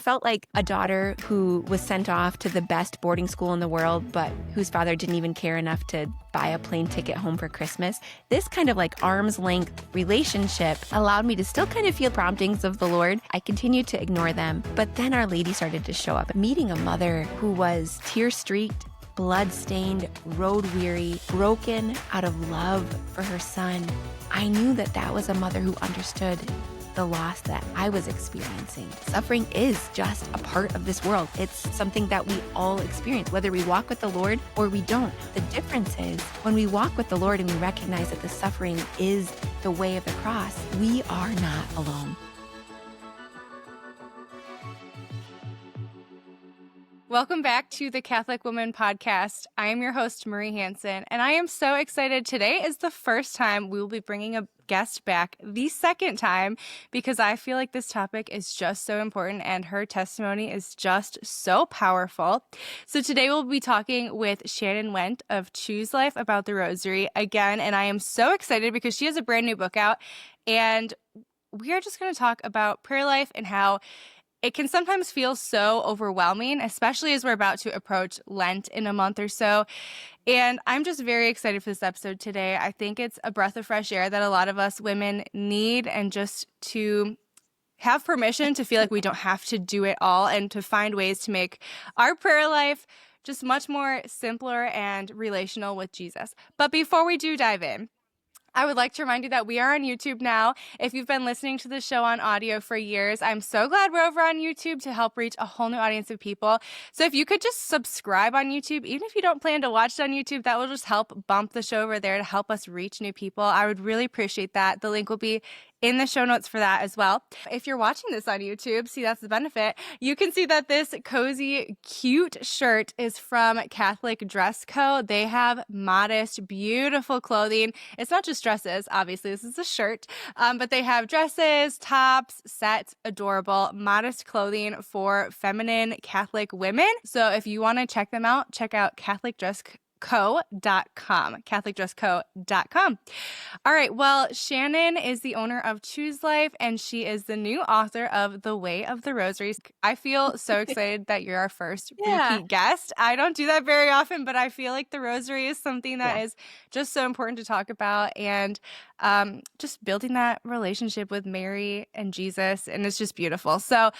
felt like a daughter who was sent off to the best boarding school in the world, but whose father didn't even care enough to buy a plane ticket home for Christmas. This kind of like arm's length relationship allowed me to still kind of feel promptings of the Lord. I continued to ignore them, but then Our Lady started to show up. Meeting a mother who was tear-streaked, blood-stained, road-weary, broken out of love for her son, I knew that that was a mother who understood the loss that I was experiencing. Suffering is just a part of this world. It's something that we all experience, whether we walk with the Lord or we don't. The difference is when we walk with the Lord and we recognize that the suffering is the way of the cross, we are not alone. Welcome back to the Catholic Woman Podcast. I am your host, Marie Hansen, and I am so excited. Today is the first time we will be bringing a guest back, the second time, because I feel like this topic is just so important and her testimony is just so powerful. So today we'll be talking with Shannon Wendt of Choose Life about the Rosary again, and I am so excited because she has a brand new book out, and we are just going to talk about prayer life and how it can sometimes feel so overwhelming, especially as we're about to approach Lent in a month or so. And I'm just very excited for this episode today. I think it's a breath of fresh air that a lot of us women need, and just to have permission to feel like we don't have to do it all and to find ways to make our prayer life just much more simpler and relational with Jesus. But before we do dive in, I would like to remind you that we are on YouTube now. If you've been listening to the show on audio for years, I'm so glad we're over on YouTube to help reach a whole new audience of people. So if you could just subscribe on YouTube, even if you don't plan to watch it on YouTube, that will just help bump the show over there to help us reach new people. I would really appreciate that. The link will be in the show notes for that as well. If you're watching this on YouTube, see, that's the benefit. You can see that this cozy, cute shirt is from Catholic Dress Co. They have modest, beautiful clothing. It's not just dresses, obviously, this is a shirt, but they have dresses, tops, sets, adorable, modest clothing for feminine Catholic women. So if you want to check them out, check out catholicdressco.com. All right, well, Shannon is the owner of Choose Life, and she is the new author of The Way of the Rosary. I feel so excited that you're our first repeat guest. I don't do that very often, but I feel like the Rosary is something that is just so important to talk about, and just building that relationship with Mary and Jesus, and it's just beautiful. So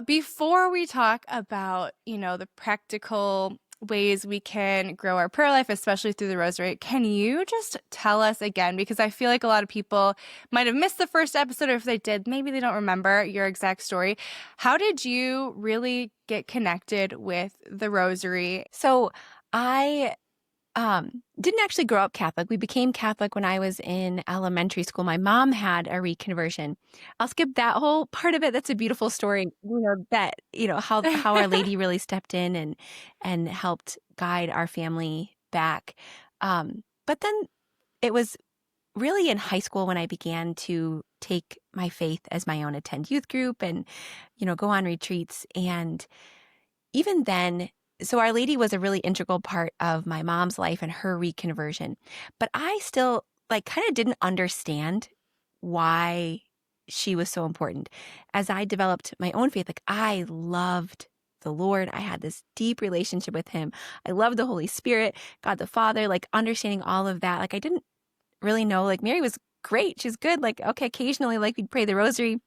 before we talk about, the practical ways we can grow our prayer life, especially through the Rosary, can you just tell us again, because I feel like a lot of people might have missed the first episode, or if they did, maybe they don't remember your exact story. How did you really get connected with the Rosary? So I didn't actually grow up Catholic. We became Catholic when I was in elementary school. My mom had a reconversion. I'll skip that whole part of it. That's a beautiful story. How Our Lady really stepped in and helped guide our family back. But then it was really in high school when I began to take my faith as my own, attend youth group and, go on retreats. And even then, so Our Lady was a really integral part of my mom's life and her reconversion. But I still kind of didn't understand why she was so important. As I developed my own faith, I loved the Lord. I had this deep relationship with him. I loved the Holy Spirit, God the Father, understanding all of that. I didn't really know, Mary was great. She's good. Okay, occasionally, we'd pray the Rosary.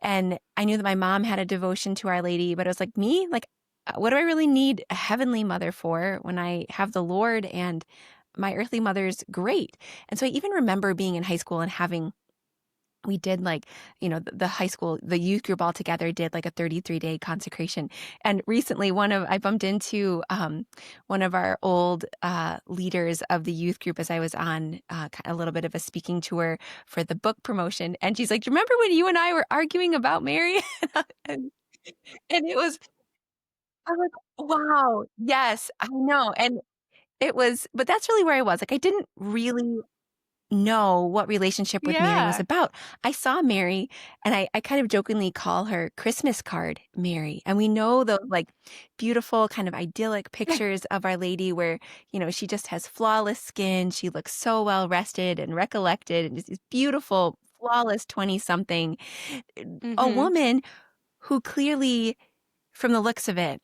And I knew that my mom had a devotion to Our Lady, but it was me, what do I really need a heavenly mother for when I have the Lord and my earthly mother's great? And so I even remember being in high school and we did the high school, the youth group all together did a 33-day consecration. And recently I bumped into one of our old leaders of the youth group as I was on a little bit of a speaking tour for the book promotion. And she's like, "Do you remember when you and I were arguing about Mary?" and it was, I was like, wow, yes, I know. And but that's really where I was. I didn't really know what relationship with Mary was about. I saw Mary, and I kind of jokingly call her Christmas card Mary. And we know those beautiful kind of idyllic pictures of Our Lady where, she just has flawless skin. She looks so well rested and recollected, and just this beautiful, flawless 20-something, a woman who clearly, from the looks of it,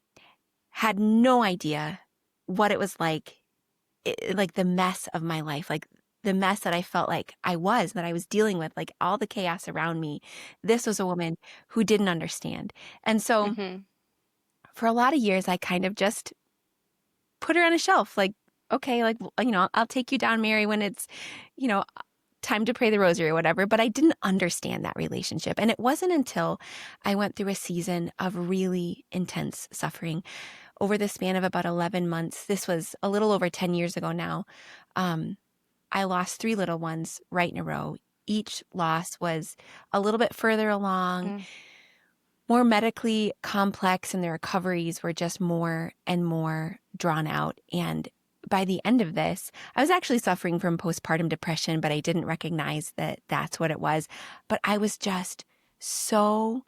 had no idea what it was like the mess of my life, like the mess that I felt like that I was dealing with, like all the chaos around me. This was a woman who didn't understand. And so Mm-hmm. for a lot of years, I kind of just put her on a shelf, like, okay, like, I'll take you down, Mary, when it's, you know, time to pray the rosary or whatever. But I didn't understand that relationship. And it wasn't until I went through a season of really intense suffering over the span of about 11 months. This was a little over 10 years ago now. I lost 3 little ones right in a row. Each loss was a little bit further along, Mm. more medically complex, and the recoveries were just more and more drawn out. And by the end of this, I was actually suffering from postpartum depression, but I didn't recognize that that's what it was. But I was just so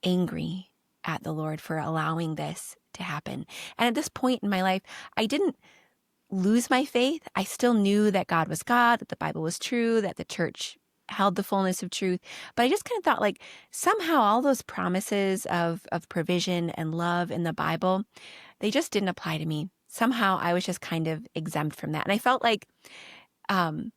angry at the Lord for allowing this to happen. And at this point in my life, I didn't lose my faith. I still knew that God was God, that the Bible was true, that the church held the fullness of truth. But I just kind of thought like somehow all those promises of provision and love in the Bible, they just didn't apply to me. Somehow I was just kind of exempt from that. And I felt like um,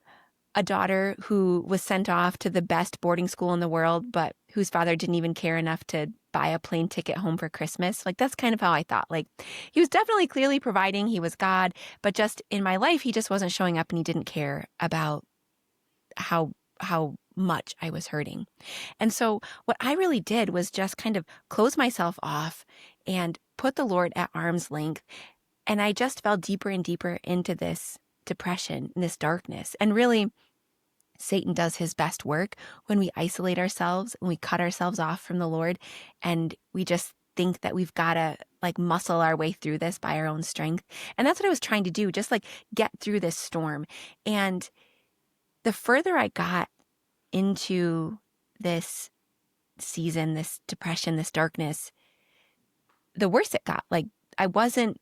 a daughter who was sent off to the best boarding school in the world, but whose father didn't even care enough to buy a plane ticket home for Christmas. Like, that's kind of how I thought. Like, he was definitely clearly providing, he was God, but just in my life, he just wasn't showing up and he didn't care about how much I was hurting. And so what I really did was just kind of close myself off and put the Lord at arm's length. And I just fell deeper and deeper into this depression, this darkness. And really, Satan does his best work when we isolate ourselves and we cut ourselves off from the Lord, and we just think that we've got to like muscle our way through this by our own strength. And that's what I was trying to do, just like get through this storm. And the further I got into this season, this depression, this darkness, the worse it got. Like, I wasn't,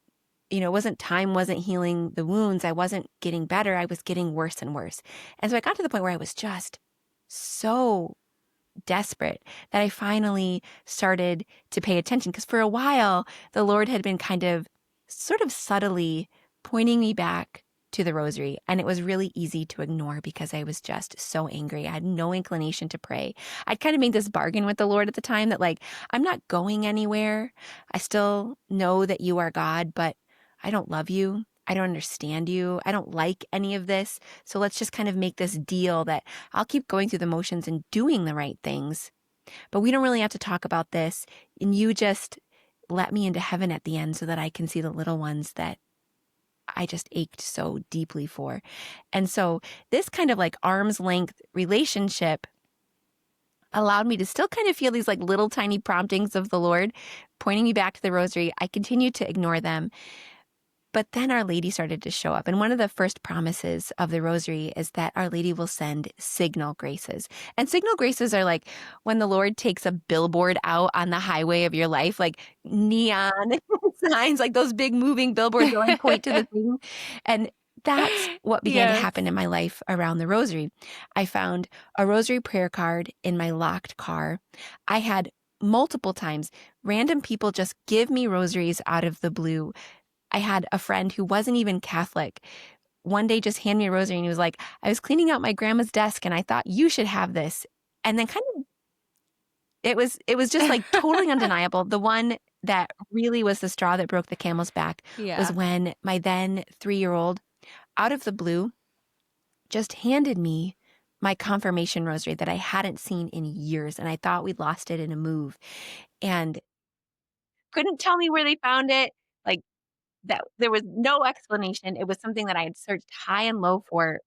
time wasn't healing the wounds. I wasn't getting better. I was getting worse and worse. And so I got to the point where I was just so desperate that I finally started to pay attention. Because for a while, the Lord had been kind of sort of subtly pointing me back to the rosary. And it was really easy to ignore because I was just so angry. I had no inclination to pray. I'd kind of made this bargain with the Lord at the time that, like, I'm not going anywhere. I still know that you are God, but I don't love you. I don't understand you. I don't like any of this. So let's just kind of make this deal that I'll keep going through the motions and doing the right things, but we don't really have to talk about this. And you just let me into heaven at the end so that I can see the little ones that I just ached so deeply for. And so this kind of like arm's length relationship allowed me to still kind of feel these like little tiny promptings of the Lord pointing me back to the rosary. I continued to ignore them. But then Our Lady started to show up. And one of the first promises of the rosary is that Our Lady will send signal graces. And signal graces are like when the Lord takes a billboard out on the highway of your life, like neon signs, like those big moving billboards only point to the thing. And that's what began to Yes. happen in my life around the rosary. I found a rosary prayer card in my locked car. I had multiple times random people just give me rosaries out of the blue. I had a friend who wasn't even Catholic one day just hand me a rosary, and he was like, I was cleaning out my grandma's desk and I thought you should have this. And then kind of it was just like totally undeniable. The one that really was the straw that broke the camel's back was Yeah. when my then 3-year-old, out of the blue, just handed me my confirmation rosary that I hadn't seen in years, and I thought we'd lost it in a move, and couldn't tell me where they found it. Like, that there was no explanation. It was something that I had searched high and low for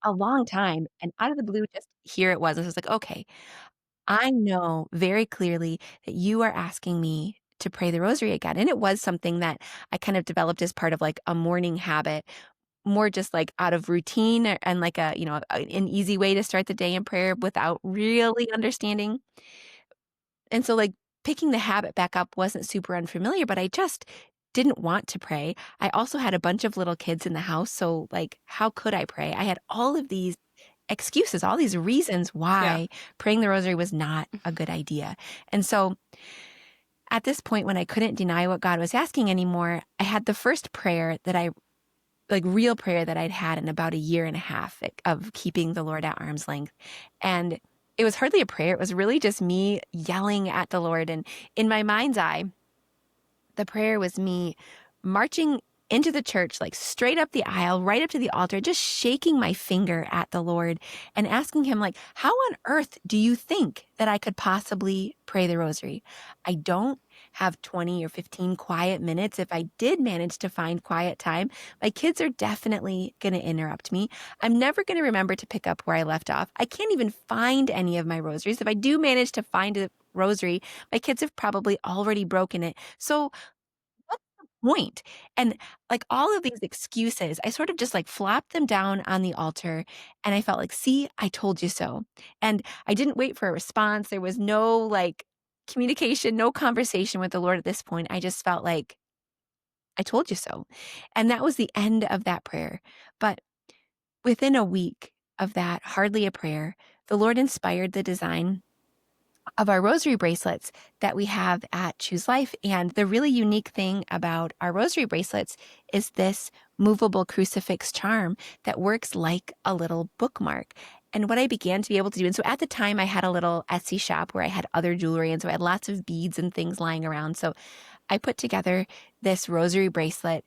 a long time, and out of the blue, just here it was. I was like, "Okay, I know very clearly that you are asking me to pray the rosary again." And it was something that I kind of developed as part of like a morning habit, more just like out of routine and like an easy way to start the day in prayer without really understanding. And so, like, picking the habit back up wasn't super unfamiliar, but I just didn't want to pray. I also had a bunch of little kids in the house, so, like, how could I pray? I had all of these excuses, all these reasons Yeah. why praying the rosary was not a good idea. And so at this point, when I couldn't deny what God was asking anymore, I had the first prayer that real prayer that I'd had in about a year and a half of keeping the Lord at arm's length. And it was hardly a prayer. It was really just me yelling at the Lord. And in my mind's eye, the prayer was me marching into the church, like straight up the aisle, right up to the altar, just shaking my finger at the Lord and asking him, like, how on earth do you think that I could possibly pray the rosary? I don't have 20 or 15 quiet minutes. If I did manage to find quiet time, my kids are definitely going to interrupt me. I'm never going to remember to pick up where I left off. I can't even find any of my rosaries. If I do manage to find a rosary, my kids have probably already broken it. So what's the point? And like all of these excuses, I sort of just like flopped them down on the altar and I felt like, see, I told you so. And I didn't wait for a response. There was no like communication, no conversation with the Lord at this point. I just felt like, I told you so. And that was the end of that prayer. But within a week of that, hardly a prayer, the Lord inspired the design of our rosary bracelets that we have at Choose Life. And the really unique thing about our rosary bracelets is this movable crucifix charm that works like a little bookmark. And what I began to be able to do, and so at the time I had a little Etsy shop where I had other jewelry, and so I had lots of beads and things lying around. So I put together this rosary bracelet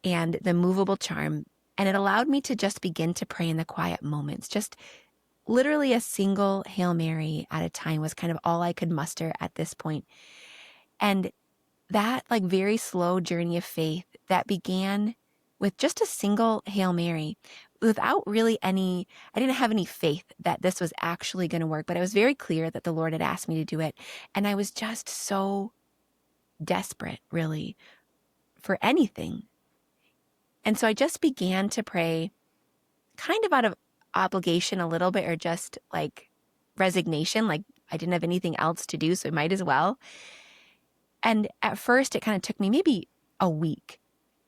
and the movable charm, and it allowed me to just begin to pray in the quiet moments, just literally a single Hail Mary at a time was kind of all I could muster at this point. And that like very slow journey of faith that began with just a single Hail Mary without really I didn't have any faith that this was actually going to work, but it was very clear that the Lord had asked me to do it. And I was just so desperate, really, for anything. And so I just began to pray kind of out of obligation a little bit, or just like resignation, like I didn't have anything else to do, so I might as well. And at first, it kind of took me maybe a week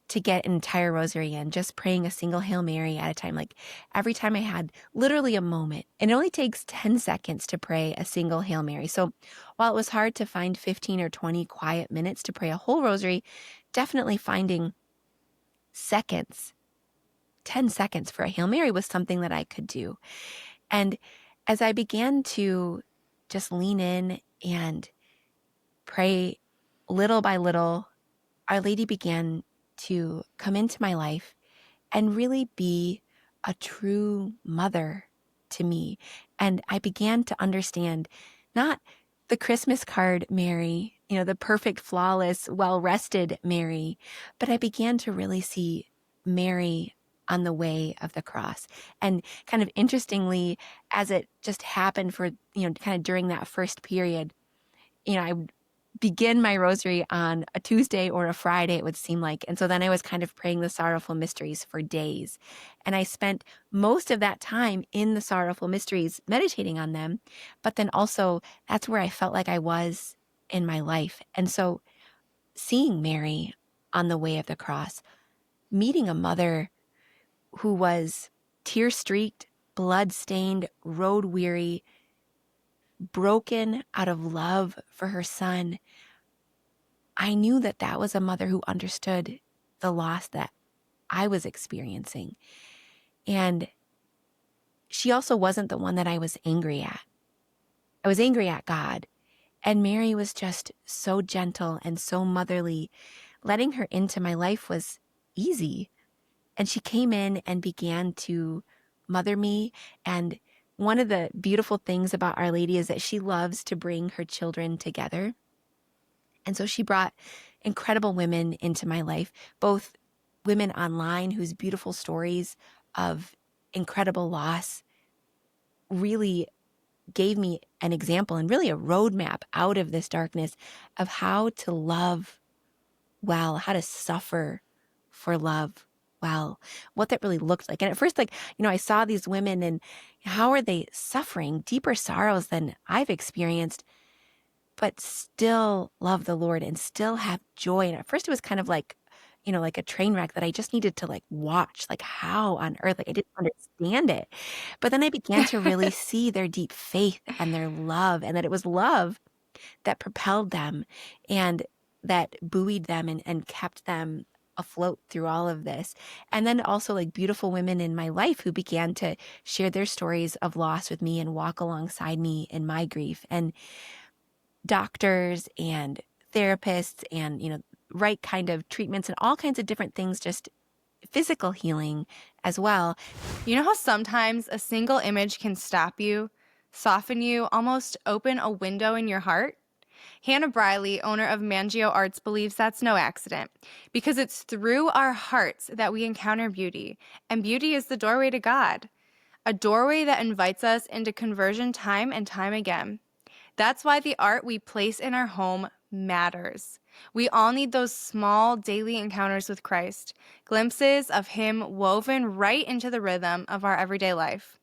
to get an entire rosary in, just praying a single Hail Mary at a time. Like every time I had literally a moment, and it only takes 10 seconds to pray a single Hail Mary. So while it was hard to find 15 or 20 quiet minutes to pray a whole rosary, definitely finding seconds, 10 seconds for a Hail Mary was something that I could do. And as I began to just lean in and pray little by little, Our Lady began to come into my life and really be a true mother to me. And I began to understand not the Christmas card Mary, the perfect, flawless, well-rested Mary, but I began to really see Mary on the way of the cross. And kind of interestingly, as it just happened for, kind of during that first period, I would begin my rosary on a Tuesday or a Friday, it would seem like. And so then I was kind of praying the sorrowful mysteries for days. And I spent most of that time in the sorrowful mysteries, meditating on them. But then also, that's where I felt like I was in my life. And so seeing Mary on the way of the cross, meeting a mother who was tear-streaked, blood-stained, road-weary, broken out of love for her son, I knew that that was a mother who understood the loss that I was experiencing. And she also wasn't the one that I was angry at. I was angry at God. And Mary was just so gentle and so motherly. Letting her into my life was easy. And she came in and began to mother me. And one of the beautiful things about Our Lady is that she loves to bring her children together. And so she brought incredible women into my life, both women online whose beautiful stories of incredible loss really gave me an example and really a roadmap out of this darkness of how to love well, how to suffer for love well, what that really looked like. And at first, I saw these women and how are they suffering deeper sorrows than I've experienced, but still love the Lord and still have joy. And at first it was kind of like, like a train wreck that I just needed to like watch, like how on earth, like I didn't understand it. But then I began to really see their deep faith and their love, and that it was love that propelled them and that buoyed them and kept them afloat through all of this. And then also like beautiful women in my life who began to share their stories of loss with me and walk alongside me in my grief. And doctors and therapists and, right kind of treatments and all kinds of different things, just physical healing as well. You know how sometimes a single image can stop you, soften you, almost open a window in your heart? Hannah Briley, owner of Mangio Arts, believes that's no accident because it's through our hearts that we encounter beauty, and beauty is the doorway to God, a doorway that invites us into conversion time and time again. That's why the art we place in our home matters. We all need those small daily encounters with Christ, glimpses of Him woven right into the rhythm of our everyday life.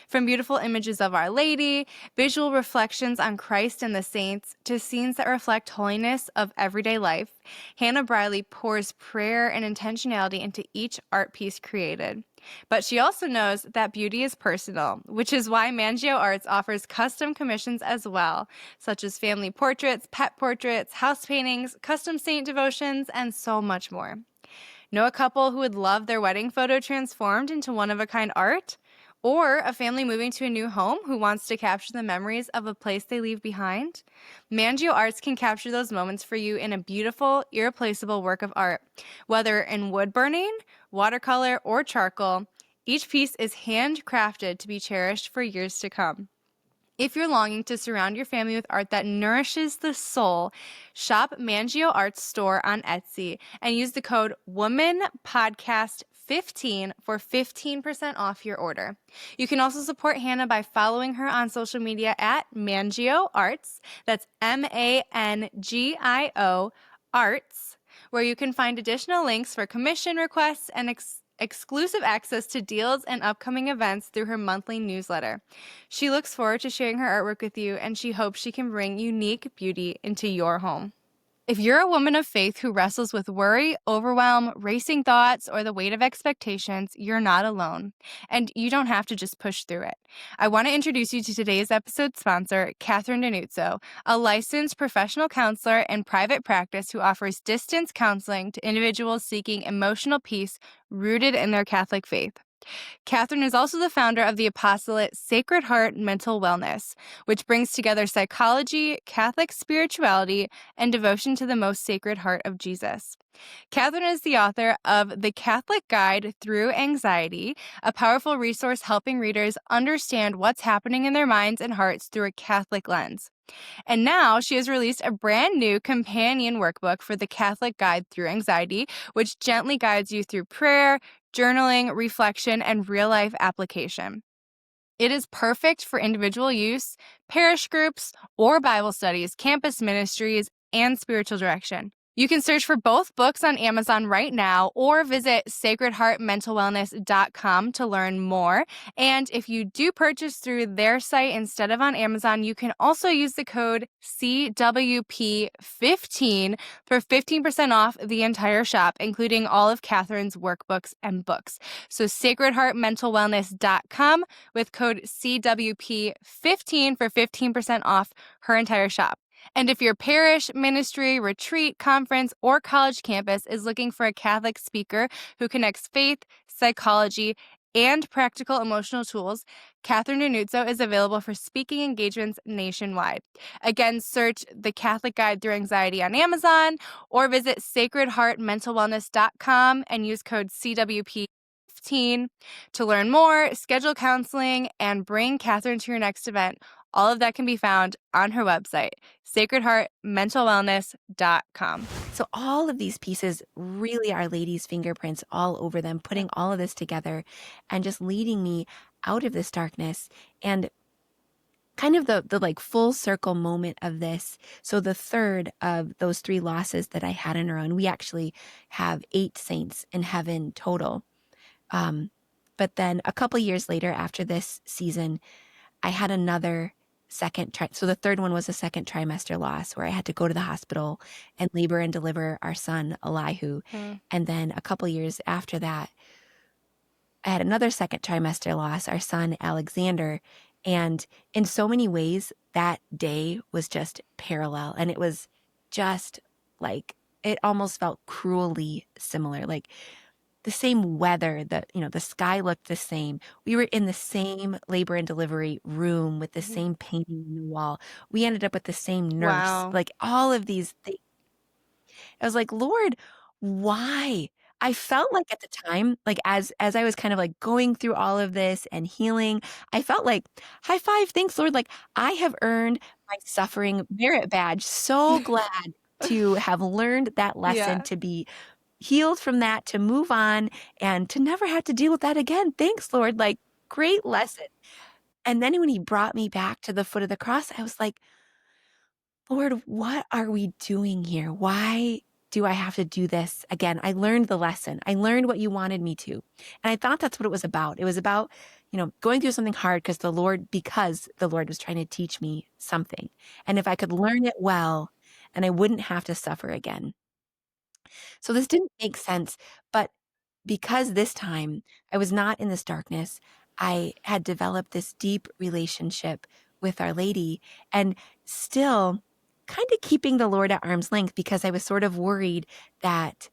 From beautiful images of Our Lady, visual reflections on Christ and the saints, to scenes that reflect holiness of everyday life, Hannah Briley pours prayer and intentionality into each art piece created. But she also knows that beauty is personal, which is why Mangio Arts offers custom commissions as well, such as family portraits, pet portraits, house paintings, custom saint devotions, and so much more. Know a couple who would love their wedding photo transformed into one-of-a-kind art? Or a family moving to a new home who wants to capture the memories of a place they leave behind? Mangio Arts can capture those moments for you in a beautiful, irreplaceable work of art. Whether in wood burning, watercolor, or charcoal, each piece is handcrafted to be cherished for years to come. If you're longing to surround your family with art that nourishes the soul, shop Mangio Arts store on Etsy and use the code WOMANPODCAST15 for 15% off your order. You can also support Hannah by following her on social media at Mangio Arts. That's MANGIO Arts, where you can find additional links for commission requests and exclusive access to deals and upcoming events through her monthly newsletter. She looks forward to sharing her artwork with you, and she hopes she can bring unique beauty into your home. If you're a woman of faith who wrestles with worry, overwhelm, racing thoughts, or the weight of expectations, you're not alone. And you don't have to just push through it. I want to introduce you to today's episode sponsor, Catherine Denuzzo, a licensed professional counselor in private practice who offers distance counseling to individuals seeking emotional peace rooted in their Catholic faith. Catherine is also the founder of the apostolate Sacred Heart Mental Wellness, which brings together psychology, Catholic spirituality, and devotion to the most sacred heart of Jesus. Catherine is the author of The Catholic Guide Through Anxiety, a powerful resource helping readers understand what's happening in their minds and hearts through a Catholic lens. And now she has released a brand new companion workbook for the Catholic Guide Through Anxiety, which gently guides you through prayer, journaling, reflection, and real-life application. It is perfect for individual use, parish groups, or Bible studies, campus ministries, and spiritual direction. You can search for both books on Amazon right now or visit sacredheartmentalwellness.com to learn more. And if you do purchase through their site instead of on Amazon, you can also use the code CWP15 for 15% off the entire shop, including all of Catherine's workbooks and books. So sacredheartmentalwellness.com with code CWP15 for 15% off her entire shop. And if your parish, ministry, retreat, conference, or college campus is looking for a Catholic speaker who connects faith, psychology, and practical emotional tools, Catherine Denuzzo is available for speaking engagements nationwide. Again, search The Catholic Guide Through Anxiety on Amazon or visit sacredheartmentalwellness.com and use code CWP15 to learn more, schedule counseling, and bring Catherine to your next event. All of that can be found on her website, sacredheartmentalwellness.com. So all of these pieces really are Lady's fingerprints all over them, putting all of this together and just leading me out of this darkness. And kind of the like full circle moment of this. So the third of those 3 losses that I had in our own, we actually have 8 saints in heaven total. But then a couple years later after this season, I had another so the third one was a second trimester loss where I had to go to the hospital and labor and deliver our son, Elihu. Mm. And then a couple years after that, I had another second trimester loss, our son, Alexander. And in so many ways, that day was just parallel. And it was just like, it almost felt cruelly similar. Like the same weather, the sky looked the same. We were in the same labor and delivery room with the Mhm. same painting on the wall. We ended up with the same nurse, Wow. like all of these things. I was like, Lord, why? I felt like at the time, like as I was kind of like going through all of this and healing, I felt like, high five, thanks, Lord. Like I have earned my suffering merit badge. So glad to have learned that lesson, Yeah. to be healed from that, to move on and to never have to deal with that again. Thanks, Lord. Like great lesson. And then when he brought me back to the foot of the cross, I was like, Lord, what are we doing here? Why do I have to do this again? I learned the lesson. I learned what you wanted me to. And I thought that's what it was about. It was about, going through something hard because the Lord was trying to teach me something. And if I could learn it well, and I wouldn't have to suffer again. So this didn't make sense, but because this time I was not in this darkness, I had developed this deep relationship with Our Lady and still kind of keeping the Lord at arm's length because I was sort of worried that,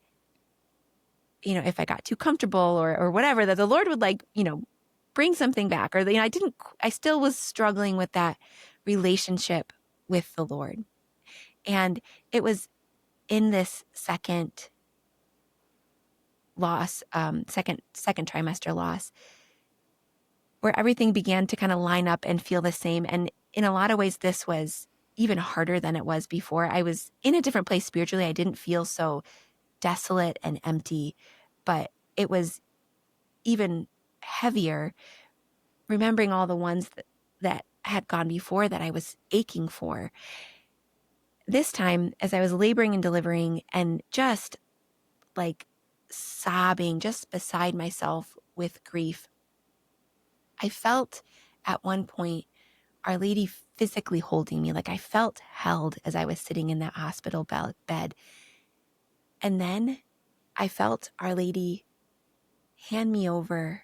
if I got too comfortable or whatever, that the Lord would bring something back or, I still was struggling with that relationship with the Lord. And it was in this second loss, second trimester loss, where everything began to kind of line up and feel the same. And in a lot of ways, this was even harder than it was before. I was in a different place spiritually. I didn't feel so desolate and empty, but it was even heavier remembering all the ones that had gone before that I was aching for. This time, as I was laboring and delivering and just like sobbing, just beside myself with grief, I felt at one point Our Lady physically holding me. Like I felt held as I was sitting in that hospital bed. And then I felt Our Lady hand me over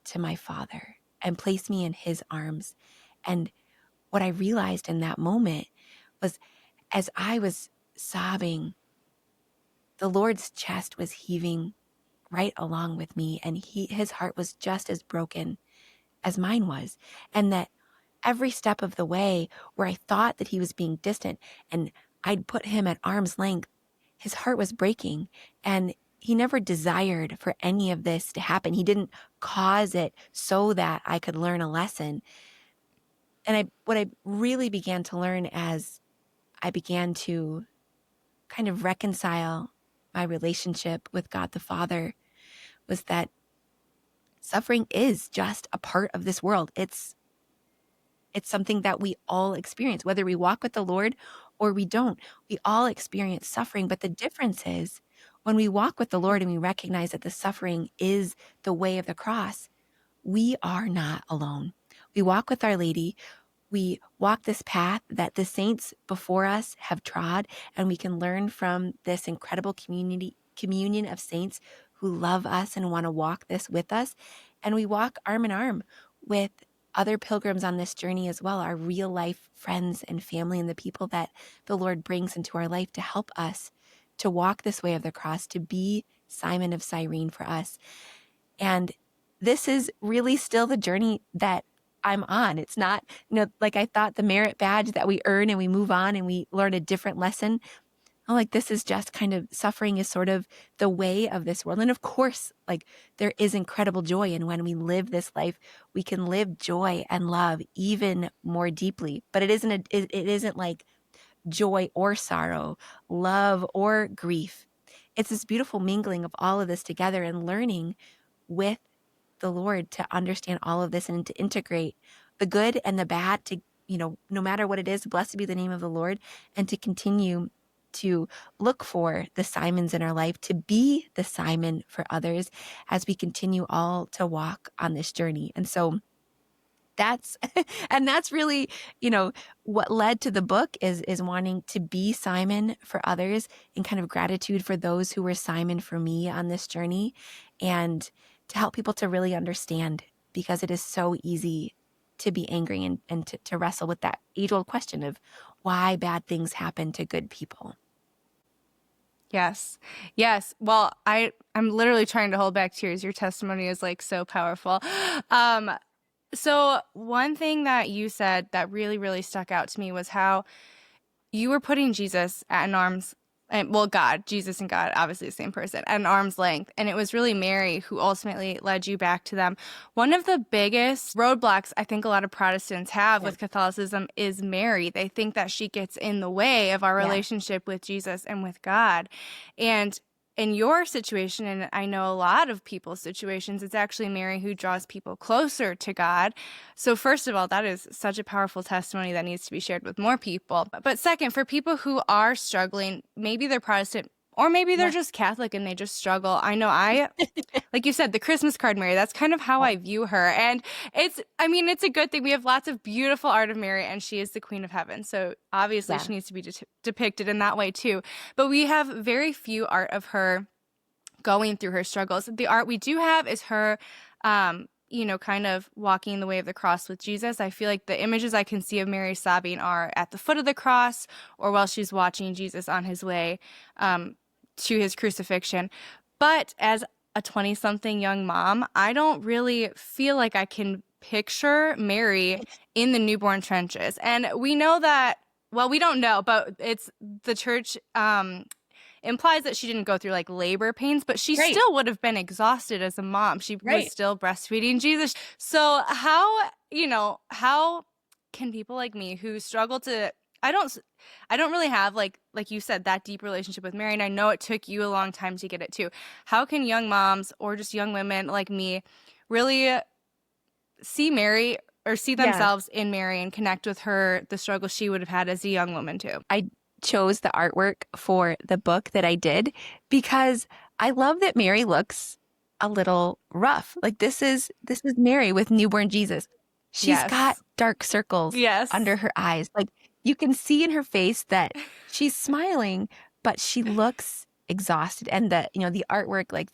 to my Father and place me in his arms. And what I realized in that moment was as I was sobbing, the Lord's chest was heaving right along with me. And his heart was just as broken as mine was. And that every step of the way where I thought that he was being distant and I'd put him at arm's length, his heart was breaking. And he never desired for any of this to happen. He didn't cause it so that I could learn a lesson. And what I really began to learn as I began to kind of reconcile my relationship with God the Father was that suffering is just a part of this world. It's something that we all experience, whether we walk with the Lord or we don't. We all experience suffering. But the difference is when we walk with the Lord and we recognize that the suffering is the way of the cross, we are not alone. We walk with Our Lady. We walk this path that the saints before us have trod, and we can learn from this incredible communion of saints who love us and want to walk this with us. And we walk arm in arm with other pilgrims on this journey as well, our real life friends and family and the people that the Lord brings into our life to help us to walk this way of the cross, to be Simon of Cyrene for us. And this is really still the journey that I'm on. It's not, like I thought the merit badge that we earn and we move on and we learn a different lesson. I'm like, this is just kind of suffering is sort of the way of this world. And of course, like there is incredible joy. And when we live this life, we can live joy and love even more deeply. But it isn't like joy or sorrow, love or grief. It's this beautiful mingling of all of this together and learning with the Lord to understand all of this and to integrate the good and the bad to, no matter what it is, blessed be the name of the Lord, and to continue to look for the Simons in our life, to be the Simon for others as we continue all to walk on this journey. And so That's and that's really, what led to the book is wanting to be Simon for others and kind of gratitude for those who were Simon for me on this journey, and to help people to really understand, because it is so easy to be angry and to wrestle with that age-old question of why bad things happen to good people. Yes. Yes. Well, I'm literally trying to hold back tears. Your testimony is like so powerful. Um, so one thing that you said that really, really stuck out to me was how you were putting Jesus at an arm's, and well, God, Jesus and God, obviously the same person, at an arm's length. And it was really Mary who ultimately led you back to them. One of the biggest roadblocks I think a lot of Protestants have with Catholicism is Mary. They think that she gets in the way of our relationship with Jesus and with God. And in your situation, and I know a lot of people's situations, it's actually Mary who draws people closer to God. So first of all, that is such a powerful testimony that needs to be shared with more people. But second, for people who are struggling, maybe they're Protestant or maybe they're just Catholic and they just struggle. I know like you said, the Christmas card Mary, that's kind of how I view her. And it's a good thing. We have lots of beautiful art of Mary, and she is the Queen of Heaven. So obviously she needs to be depicted in that way too. But we have very few art of her going through her struggles. The art we do have is her, kind of walking the way of the cross with Jesus. I feel like the images I can see of Mary sobbing are at the foot of the cross or while she's watching Jesus on his way to his crucifixion. But as a 20-something young mom, I don't really feel like I can picture Mary in the newborn trenches. And we know that, well, we don't know, but it's the church implies that she didn't go through like labor pains, but she still would have been exhausted as a mom. She was still breastfeeding Jesus. So how can people like me who struggle to, I don't really have like you said, that deep relationship with Mary, and I know it took you a long time to get it too. How can young moms or just young women like me really see Mary or see themselves in Mary and connect with her, the struggle she would have had as a young woman too? I chose the artwork for the book that I did because I love that Mary looks a little rough. Like this is Mary with newborn Jesus. She's got dark circles under her eyes. Like you can see in her face that she's smiling, but she looks exhausted. And the artwork, like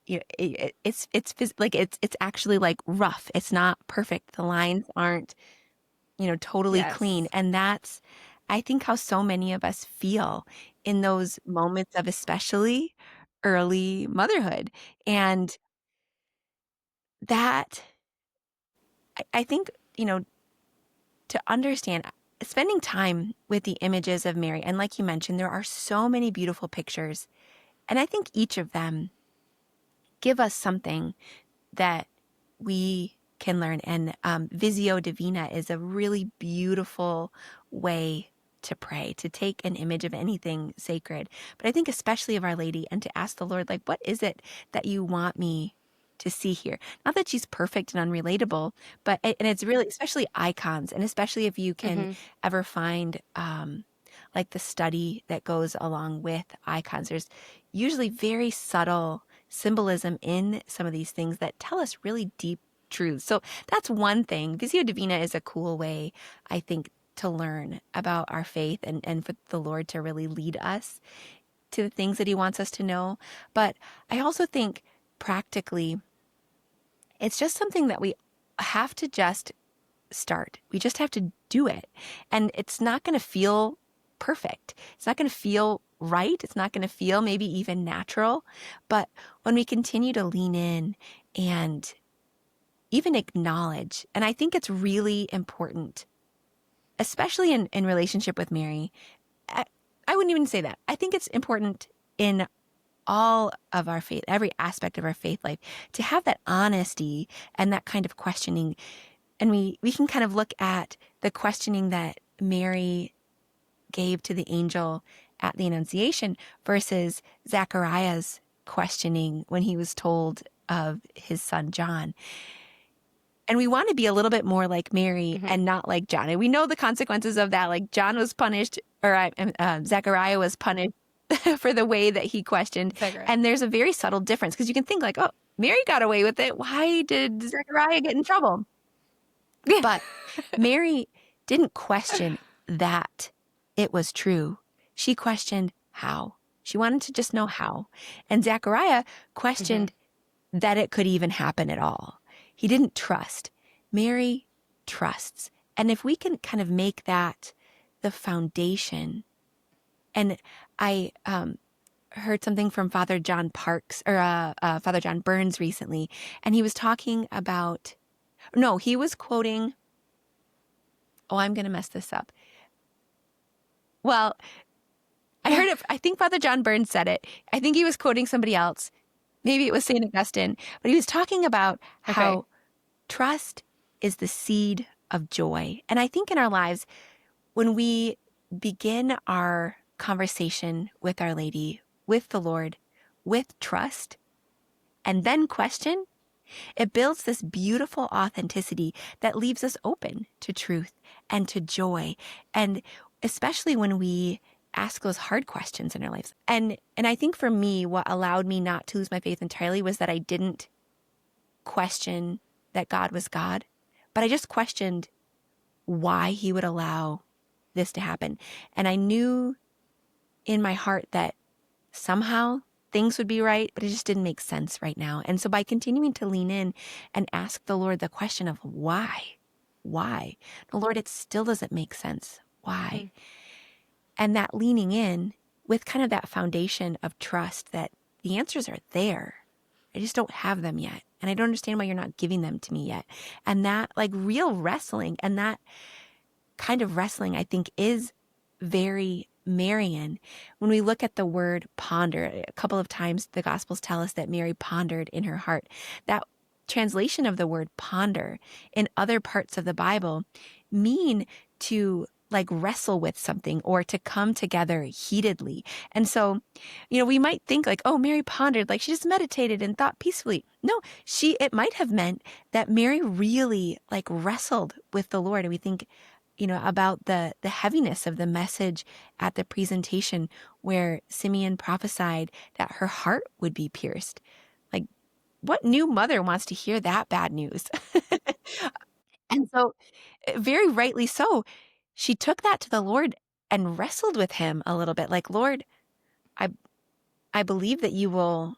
it's actually like rough. It's not perfect. The lines aren't, totally clean. And that's, I think, how so many of us feel in those moments of especially early motherhood. And that, I think, to understand, spending time with the images of Mary, and like you mentioned, there are so many beautiful pictures. And I think each of them give us something that we can learn. And Visio Divina is a really beautiful way to pray, to take an image of anything sacred, but I think especially of Our Lady, and to ask the Lord, like, what is it that you want me to see here? Not that she's perfect and unrelatable, but, and it's really, especially icons, and especially if you can ever find like the study that goes along with icons, there's usually very subtle symbolism in some of these things that tell us really deep truths. So that's one thing. Visio Divina is a cool way, I think, to learn about our faith and for the Lord to really lead us to the things that he wants us to know. But I also think practically, it's just something that we have to just start. We just have to do it. And it's not going to feel perfect. It's not going to feel right. It's not going to feel maybe even natural. But when we continue to lean in and even acknowledge, and I think it's really important, especially in relationship with Mary, I wouldn't even say that. I think it's important in all of our faith, every aspect of our faith life, to have that honesty and that kind of questioning. And we can kind of look at the questioning that Mary gave to the angel at the Annunciation versus Zachariah's questioning when he was told of his son John. And we want to be a little bit more like Mary and not like John. And we know the consequences of that. Like John was punished, or Zechariah was punished for the way that he questioned. And there's a very subtle difference because you can think like, oh, Mary got away with it. Why did Zechariah get in trouble? But Mary didn't question that it was true. She questioned how. She wanted to just know how. And Zechariah questioned that it could even happen at all. He didn't trust. Mary trusts. And if we can kind of make that the foundation, and I heard something from Father John Parks or Father John Burns recently, and he was talking about, no, he was quoting, oh, I'm going to mess this up. Well, I heard it, I think Father John Burns said it. I think he was quoting somebody else. Maybe it was St. Augustine, but he was talking about how trust is the seed of joy. And I think in our lives, when we begin our conversation with Our Lady, with the Lord, with trust, and then question, it builds this beautiful authenticity that leaves us open to truth and to joy. And especially when we ask those hard questions in our lives. And I think for me, what allowed me not to lose my faith entirely was that I didn't question that God was God, but I just questioned why he would allow this to happen. And I knew in my heart that somehow things would be right, but it just didn't make sense right now. And so by continuing to lean in and ask the Lord the question of why, no, Lord, it still doesn't make sense. Why? And that leaning in with kind of that foundation of trust that the answers are there. I just don't have them yet. And I don't understand why you're not giving them to me yet. And that like real wrestling, and that kind of wrestling, I think, is very Marian. When we look at the word ponder, a couple of times the Gospels tell us that Mary pondered in her heart. That translation of the word ponder in other parts of the Bible mean to like wrestle with something or to come together heatedly. And so, we might think like, oh, Mary pondered, like she just meditated and thought peacefully. No, it might have meant that Mary really like wrestled with the Lord. And we think, about the heaviness of the message at the presentation where Simeon prophesied that her heart would be pierced. Like, what new mother wants to hear that bad news? And so, very rightly so, she took that to the Lord and wrestled with him a little bit. Like, Lord, I believe that you will,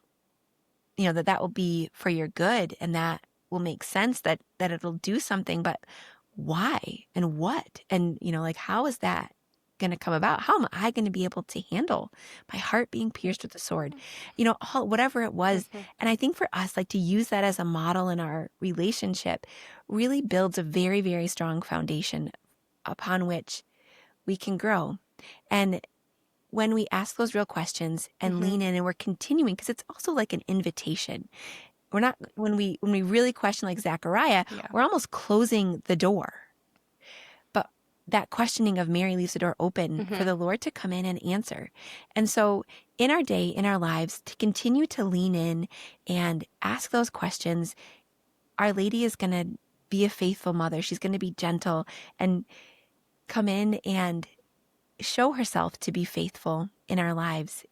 that will be for your good, and that will make sense, that it'll do something, but why and what? And, like, how is that going to come about? How am I going to be able to handle my heart being pierced with a sword? Whatever it was. And I think for us, like, to use that as a model in our relationship really builds a very, very strong foundation upon which we can grow. And when we ask those real questions and lean in, and we're continuing, because it's also like an invitation. We're not, when we really question like Zechariah, we're almost closing the door. But that questioning of Mary leaves the door open for the Lord to come in and answer. And so in our day, in our lives, to continue to lean in and ask those questions, Our Lady is going to be a faithful mother. She's going to be gentle and come in and show herself to be faithful in our lives.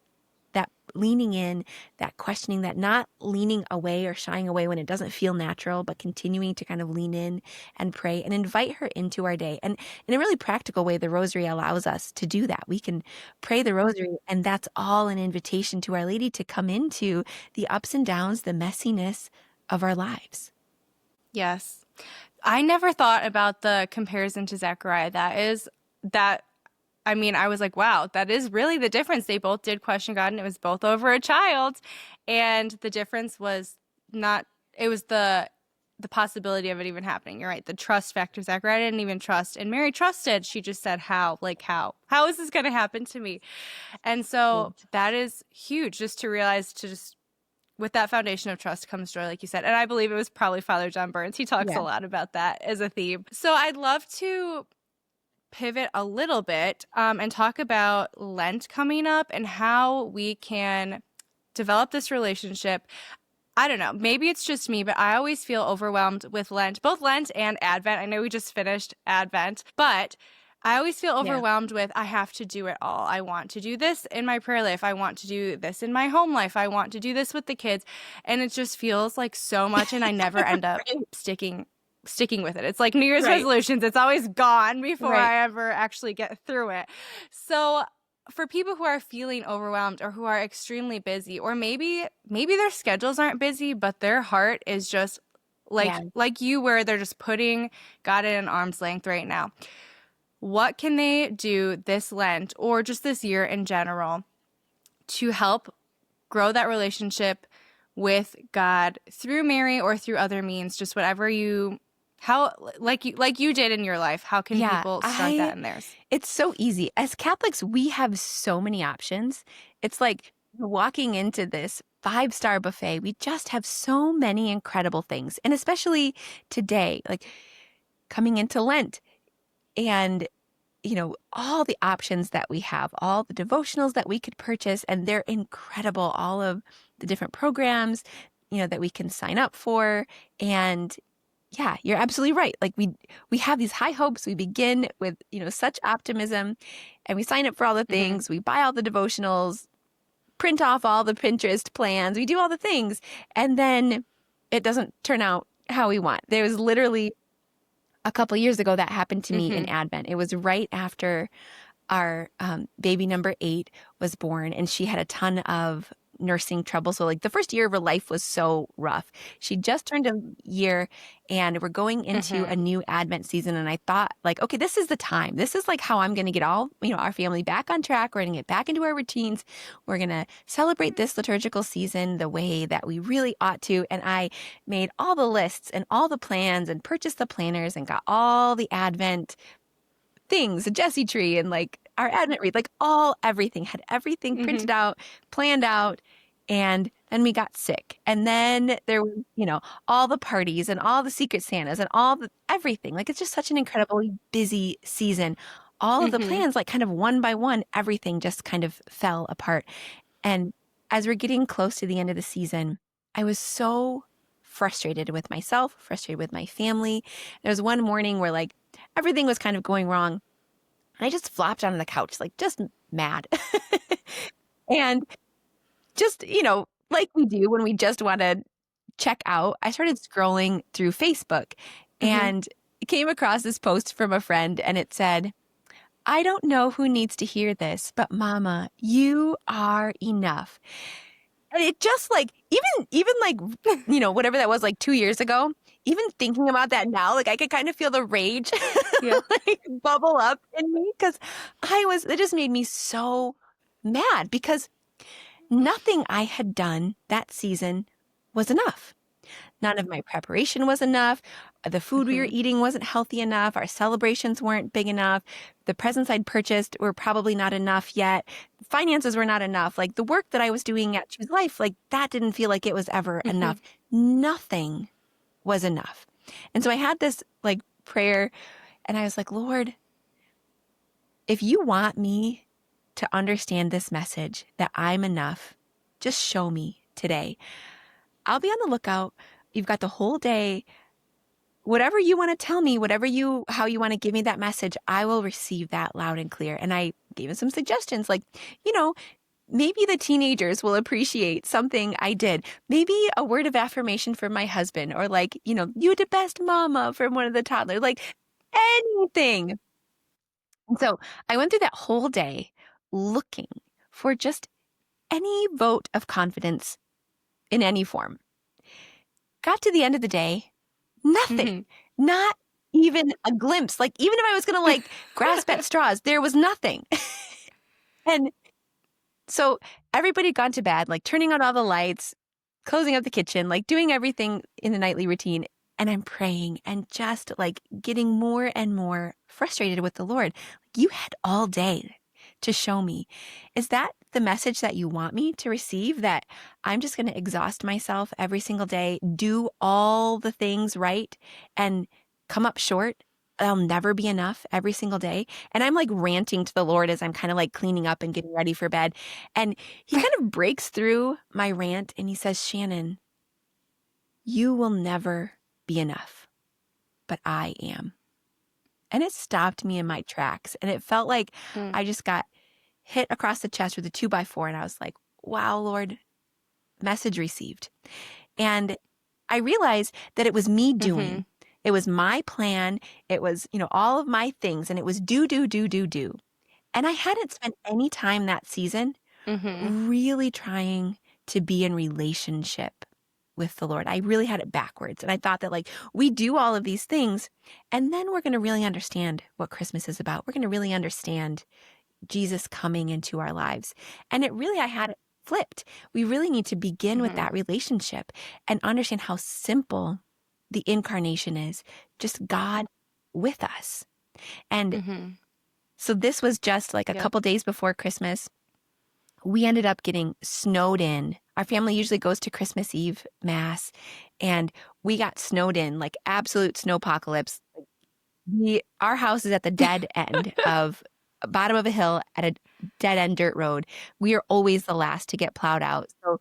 That leaning in, that questioning, that not leaning away or shying away when it doesn't feel natural, but continuing to kind of lean in and pray and invite her into our day. And in a really practical way, the Rosary allows us to do that. We can pray the Rosary, and that's all an invitation to Our Lady to come into the ups and downs, the messiness of our lives. Yes. I never thought about the comparison to Zechariah. I was like, wow, that is really the difference. They both did question God, and it was both over a child. And the difference was it was the possibility of it even happening. You're right. The trust factor. Zechariah didn't even trust, and Mary trusted. She just said, how? Like, how is this going to happen to me? And so that is huge, just to realize, with that foundation of trust comes joy, like you said. And I believe it was probably Father John Burns. He talks a lot about that as a theme. So I'd love to pivot a little bit and talk about Lent coming up and how we can develop this relationship. I don't know, maybe it's just me, but I always feel overwhelmed with Lent, both Lent and Advent. I know we just finished Advent, but I always feel overwhelmed with, I have to do it all. I want to do this in my prayer life. I want to do this in my home life. I want to do this with the kids. And it just feels like so much, and I never end up sticking sticking with it. It's like New Year's Right. resolutions. It's always gone before Right. I ever actually get through it. So for people who are feeling overwhelmed or who are extremely busy, or maybe their schedules aren't busy, but their heart is just Yeah. like you, where they're just putting God at an arm's length right now. What can they do this Lent or just this year in general to help grow that relationship with God through Mary or through other means, just whatever like you did in your life? How can Yeah. people start that in theirs? It's so easy. As Catholics, we have so many options. It's like walking into this 5-star buffet. We just have so many incredible things. And especially today, like coming into Lent and all the options that we have, all the devotionals that we could purchase, and they're incredible. All of the different programs, that we can sign up for. And yeah, you're absolutely right. Like we have these high hopes. We begin with, such optimism, and we sign up for all the things. We buy all the devotionals, print off all the Pinterest plans. We do all the things, and then it doesn't turn out how we want. There was literally a couple years ago that happened to me in Advent. It was right after our baby number 8 was born, and she had a ton of nursing trouble. So like the first year of her life was so rough. She just turned a year, and we're going into a new Advent season. And I thought, like, okay, this is the time. This is like how I'm going to get all, our family back on track. We're going to get back into our routines. We're going to celebrate this liturgical season the way that we really ought to. And I made all the lists and all the plans and purchased the planners and got all the Advent things, a Jessie tree and like our Advent wreath, like everything, had everything printed out, planned out. And then we got sick. And then there were, all the parties and all the Secret Santas and everything. Like, it's just such an incredibly busy season. All of the plans, like kind of one by one, everything just kind of fell apart. And as we're getting close to the end of the season, I was so frustrated with myself, frustrated with my family. There was one morning where like everything was kind of going wrong. And I just flopped on the couch, like just mad. And just, like we do when we just want to check out, I started scrolling through Facebook and came across this post from a friend, and it said, "I don't know who needs to hear this, but Mama, you are enough." And it just like, even like, whatever that was, like 2 years ago, even thinking about that now, like I could kind of feel the rage like bubble up in me, because it just made me so mad, because nothing I had done that season was enough. None of my preparation was enough. The food we were eating wasn't healthy enough. Our celebrations weren't big enough. The presents I'd purchased were probably not enough yet. Finances were not enough. Like the work that I was doing at Choose Life, like that didn't feel like it was ever enough. Nothing was enough. And so I had this like prayer, and I was like, Lord, if you want me to understand this message that I'm enough, just show me today. I'll be on the lookout. You've got the whole day. Whatever you want to tell me, how you want to give me that message, I will receive that loud and clear. And I gave him some suggestions, like, maybe the teenagers will appreciate something I did. Maybe a word of affirmation from my husband, or like, you the best mama from one of the toddlers, like anything. And so I went through that whole day looking for just any vote of confidence in any form. Got to the end of the day, nothing, not even a glimpse. Like, even if I was going to like grasp at straws, there was nothing. And so everybody had gone to bed, like turning on all the lights, closing up the kitchen, like doing everything in the nightly routine. And I'm praying and just like getting more and more frustrated with the Lord. You had all day to show me. Is that the message that you want me to receive? That I'm just going to exhaust myself every single day, do all the things right, and come up short? I'll never be enough every single day. And I'm like ranting to the Lord as I'm kind of like cleaning up and getting ready for bed. And he kind of breaks through my rant and he says, Shannon, you will never be enough, but I am. And it stopped me in my tracks. And it felt like I just got hit across the chest with a 2x4. And I was like, wow, Lord, message received. And I realized that it was me doing. It was my plan. It was, all of my things, and it was do, do, do, do, do. And I hadn't spent any time that season Mm-hmm. really trying to be in relationship with the Lord. I really had it backwards. And I thought that like we do all of these things and then we're going to really understand what Christmas is about. We're going to really understand Jesus coming into our lives. And I had it flipped. We really need to begin with Mm-hmm. that relationship and understand how simple the incarnation is, just God with us. And Mm-hmm. so this was just like a Yep. couple days before Christmas. We ended up getting snowed in. Our family usually goes to Christmas Eve Mass, and we got snowed in, like absolute snowpocalypse. Our house is at the dead end of bottom of a hill at a dead end dirt road. We are always the last to get plowed out. So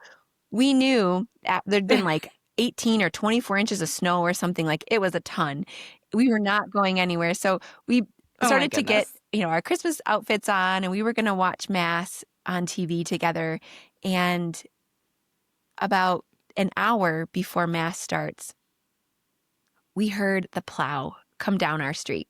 we knew that there'd been like 18 or 24 inches of snow or something. Like it was a ton. We were not going anywhere. So we Oh my started to get, goodness. our Christmas outfits on, and we were going to watch Mass on TV together. And about an hour before Mass starts, we heard the plow come down our street,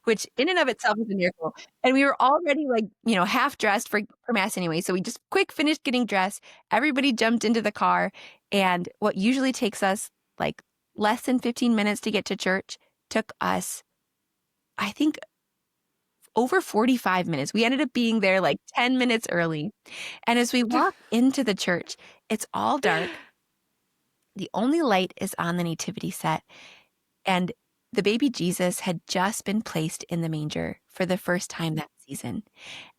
which in and of itself is a miracle. And we were already like, half dressed for Mass anyway. So we just quick finished getting dressed. Everybody jumped into the car. And what usually takes us like less than 15 minutes to get to church took us, I think, over 45 minutes. We ended up being there like 10 minutes early. And as we walk into the church, it's all dark. The only light is on the nativity set. And the baby Jesus had just been placed in the manger for the first time that season.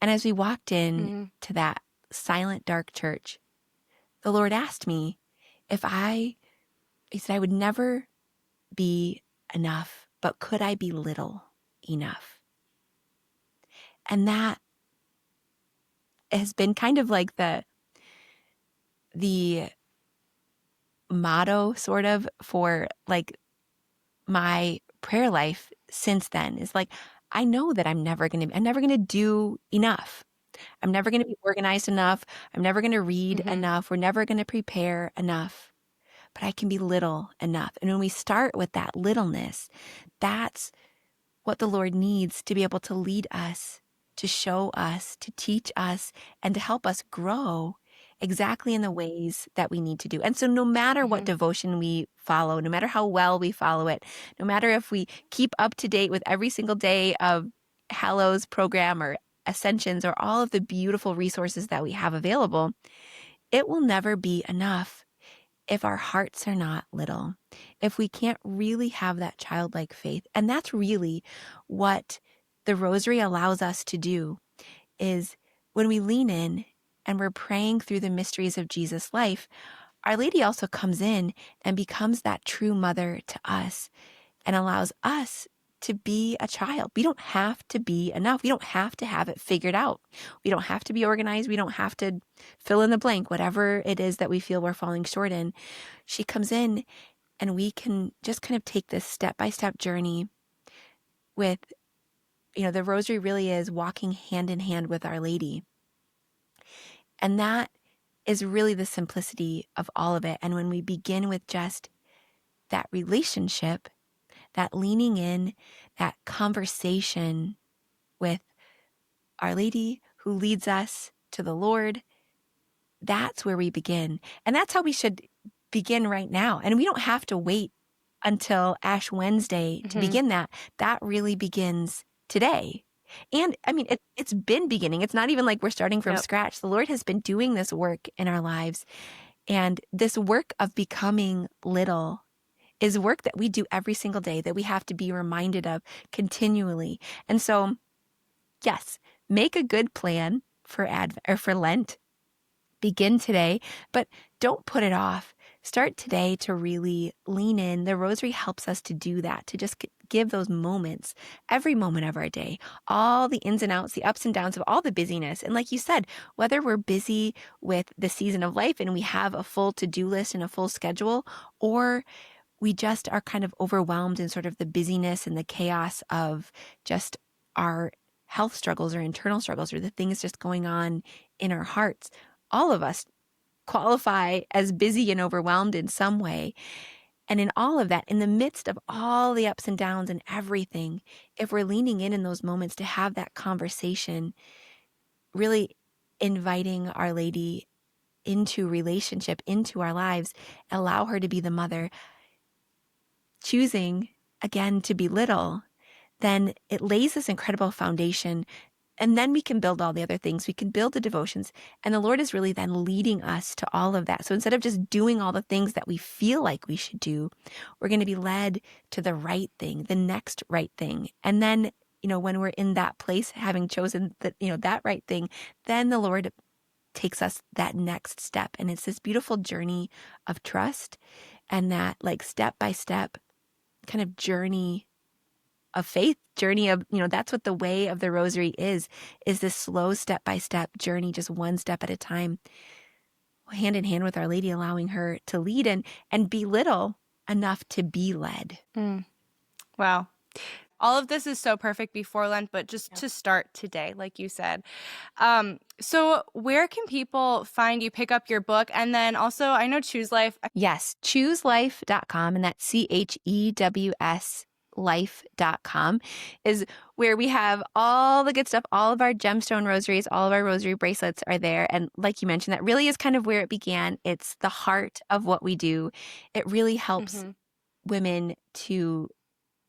And as we walked in Mm-hmm. to that silent, dark church, the Lord asked me he said, I would never be enough, but could I be little enough? And that has been kind of like the motto sort of for like my prayer life since then is like, I know that I'm never going to do enough. I'm never going to be organized enough. I'm never going to read Mm-hmm. enough. We're never going to prepare enough, but I can be little enough. And when we start with that littleness, that's what the Lord needs to be able to lead us, to show us, to teach us, and to help us grow exactly in the ways that we need to do. And so no matter what Mm-hmm. devotion we follow, no matter how well we follow it, no matter if we keep up to date with every single day of Hallows program or Ascensions or all of the beautiful resources that we have available, it will never be enough if our hearts are not little, if we can't really have that childlike faith. And that's really what the Rosary allows us to do, is when we lean in and we're praying through the mysteries of Jesus' life, Our Lady also comes in and becomes that true mother to us and allows us to be a child. We don't have to be enough. We don't have to have it figured out. We don't have to be organized. We don't have to fill in the blank, whatever it is that we feel we're falling short in. She comes in and we can just kind of take this step-by-step journey with, the Rosary really is walking hand in hand with Our Lady. And that is really the simplicity of all of it. And when we begin with just that relationship, that leaning in, that conversation with Our Lady who leads us to the Lord, that's where we begin. And that's how we should begin right now. And we don't have to wait until Ash Wednesday to Mm-hmm. begin that. That really begins today. And I mean, it's been beginning. It's not even like we're starting from Yep. scratch. The Lord has been doing this work in our lives. And this work of becoming little is work that we do every single day, that we have to be reminded of continually. And so, yes, make a good plan for for Lent. Begin today, but don't put it off. Start today to really lean in. The Rosary helps us to do that, to just give those moments, every moment of our day, all the ins and outs, the ups and downs of all the busyness. And like you said, whether we're busy with the season of life and we have a full to-do list and a full schedule, or we just are kind of overwhelmed in sort of the busyness and the chaos of just our health struggles or internal struggles or the things just going on in our hearts. All of us qualify as busy and overwhelmed in some way. And in all of that, in the midst of all the ups and downs and everything, if we're leaning in those moments to have that conversation, really inviting Our Lady into relationship, into our lives, allow her to be the mother, choosing again to be little, then it lays this incredible foundation. And then we can build all the other things. We can build the devotions. And the Lord is really then leading us to all of that. So instead of just doing all the things that we feel like we should do, we're going to be led to the right thing, the next right thing. And then, when we're in that place, having chosen that, that right thing, then the Lord takes us that next step. And it's this beautiful journey of trust and that like step by step kind of journey of faith, journey of, that's what the way of the Rosary is this slow step by step journey, just one step at a time, hand in hand with Our Lady, allowing her to lead and be little enough to be led. Wow. All of this is so perfect before Lent, but just to start today, like you said. So where can people find you, pick up your book? And then also, I know Choose Life. Yes, chooselife.com, and that's CHEWS life.com is where we have all the good stuff. All of our gemstone rosaries, all of our rosary bracelets are there. And like you mentioned, that really is kind of where it began. It's the heart of what we do. It really helps women to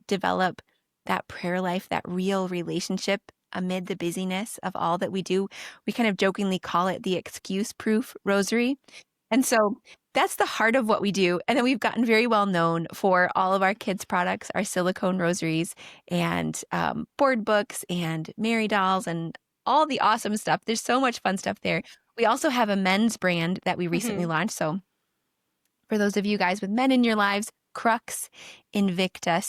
develop that prayer life, that real relationship amid the busyness of all that we do. We kind of jokingly call it the excuse-proof rosary. And so that's the heart of what we do. And then we've gotten very well known for all of our kids' products, our silicone rosaries and board books and Mary dolls and all the awesome stuff. There's so much fun stuff there. We also have a men's brand that we recently launched. So for those of you guys with men in your lives, Crux Invicta,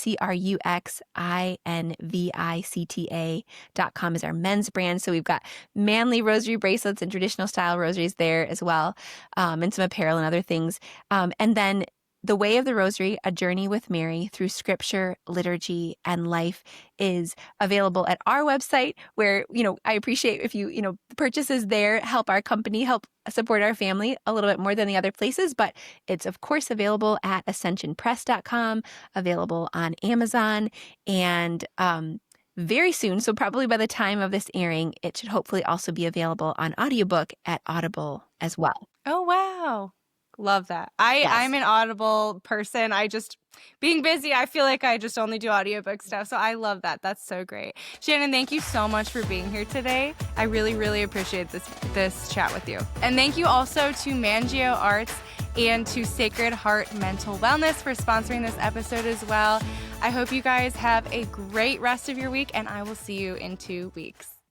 CRUXINVICTA.com is our men's brand. So we've got manly rosary bracelets and traditional style rosaries there as well, and some apparel and other things. And then The Way of the Rosary, A Journey with Mary Through Scripture, Liturgy, and Life is available at our website where, I appreciate if you, the purchases there help our company, help support our family a little bit more than the other places. But it's, of course, available at ascensionpress.com, available on Amazon, and very soon, so probably by the time of this airing, it should hopefully also be available on audiobook at Audible as well. Oh, wow. Love that. I'm an Audible person. Being busy, I feel like I just only do audiobook stuff. So I love that. That's so great. Shannon, thank you so much for being here today. I really, really appreciate this chat with you. And thank you also to Mangio Arts and to Sacred Heart Mental Wellness for sponsoring this episode as well. I hope you guys have a great rest of your week, and I will see you in 2 weeks.